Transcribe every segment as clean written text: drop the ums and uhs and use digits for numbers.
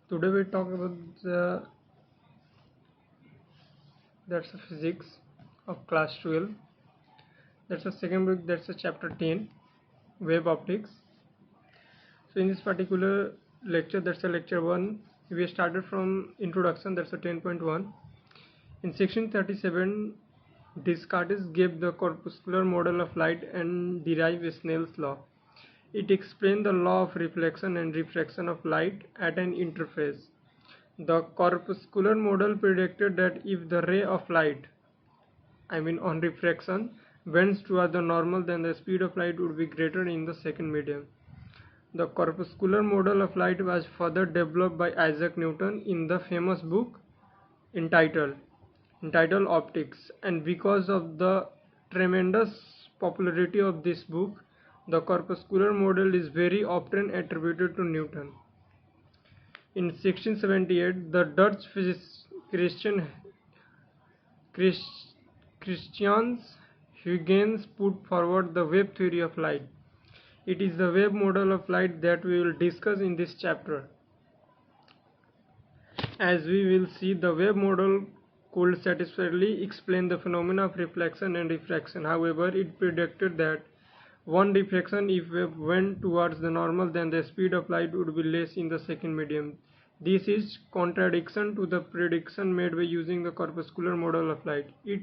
Today we talk about that's a physics of class 12. That's a second book. That's a chapter 10, wave optics. So in this particular lecture, that's a lecture 1. We started from introduction. That's a 10.1. In section 37, Descartes gave the corpuscular model of light and derived Snell's law. It explained the law of reflection and refraction of light at an interface. The corpuscular model predicted that if the ray of light, on refraction, bends toward the normal, then the speed of light would be greater in the second medium. The corpuscular model of light was further developed by Isaac Newton in the famous book entitled Optics, and because of the tremendous popularity of this book, the corpuscular model is very often attributed to Newton. In 1678, the Dutch physicist Christian Huygens put forward the wave theory of light. It is the wave model of light that we will discuss in this chapter. As we will see, the wave model could satisfactorily explain the phenomena of reflection and refraction. However, it predicted that one reflection, if wave went towards the normal, then the speed of light would be less in the second medium. This is contradiction to the prediction made by using the corpuscular model of light. It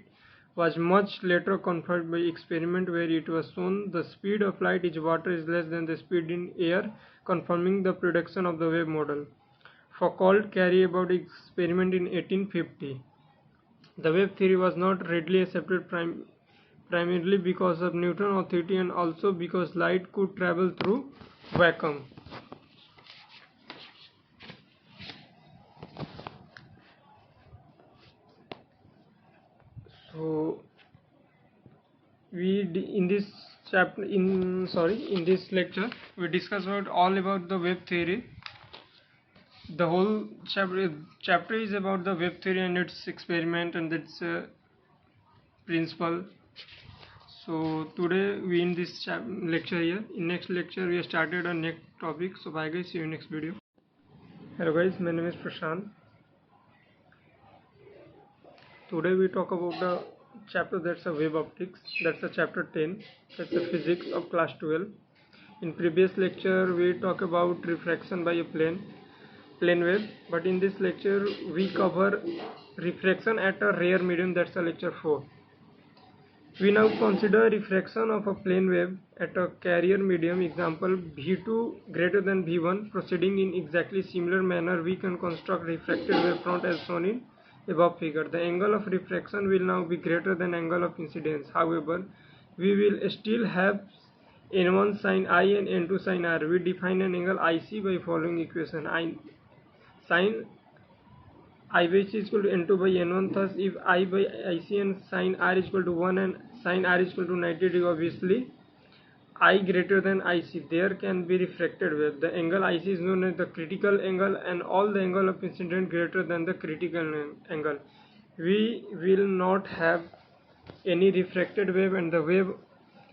was much later confirmed by experiment, where it was shown the speed of light in water is less than the speed in air, confirming the prediction of the wave model. Foucault carried about experiment in 1850. The wave theory was not readily accepted primarily because of Newton's authority and also because light could travel through vacuum. So in this lecture we discuss all about the wave theory. The whole chapter is about the wave theory and its experiment and its principle. So today we in this lecture here. In next lecture we have started a next topic. So bye guys, see you in next video. Hello guys, my name is Prashant. Today we talk about the chapter that's a wave optics. That's a chapter 10. That's a physics of class 12. In previous lecture we talk about refraction by a plane wave, but in this lecture we cover refraction at a rare medium. That's a lecture 4. We now consider refraction of a plane wave at a carrier medium. Example, V2 greater than V1. Proceeding in exactly similar manner, we can construct refracted wavefront as shown in above figure. The angle of refraction will now be greater than angle of incidence. However, we will still have n1 sin I and n2 sin R. We define an angle IC by following equation. Sin I by c is equal to n2 by n1. Thus, if I by IC and sin R is equal to 1 and sin R is equal to 90 degree, obviously I greater than IC, there can be refracted wave. The angle IC is known as the critical angle, and all the angle of incident greater than the critical angle. We will not have any refracted wave, and the wave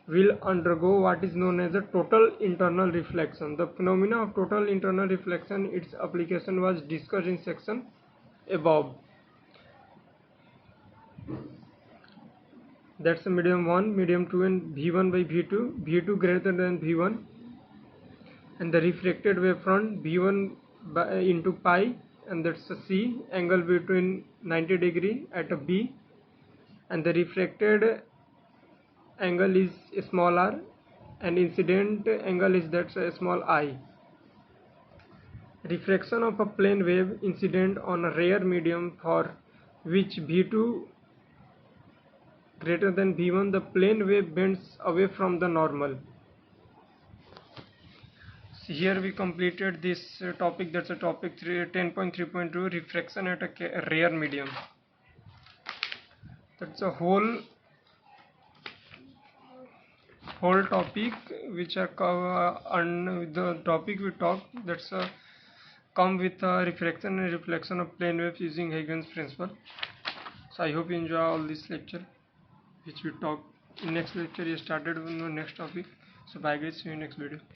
will undergo what is known as a total internal reflection. The phenomena of total internal reflection, its application was discussed in section above. That's a medium 1, medium 2 and V1 by V2. V2 greater than V1, and the refracted wavefront V1 into pi, and that's a C, angle between 90 degree at a B, and the refracted angle is small r, and incident angle is that's a small I. Refraction of a plane wave incident on a rare medium for which V2 greater than V1, the plane wave bends away from the normal. So here we completed this topic. That's a topic 10.3.2, refraction at a rare medium. That's a whole topic which are the topic we talked. That's a come with refraction and reflection of plane waves using Huygens principle. So I hope you enjoy all this lecture which we talk. In next lecture we started with the next topic. So bye guys, see you in next video.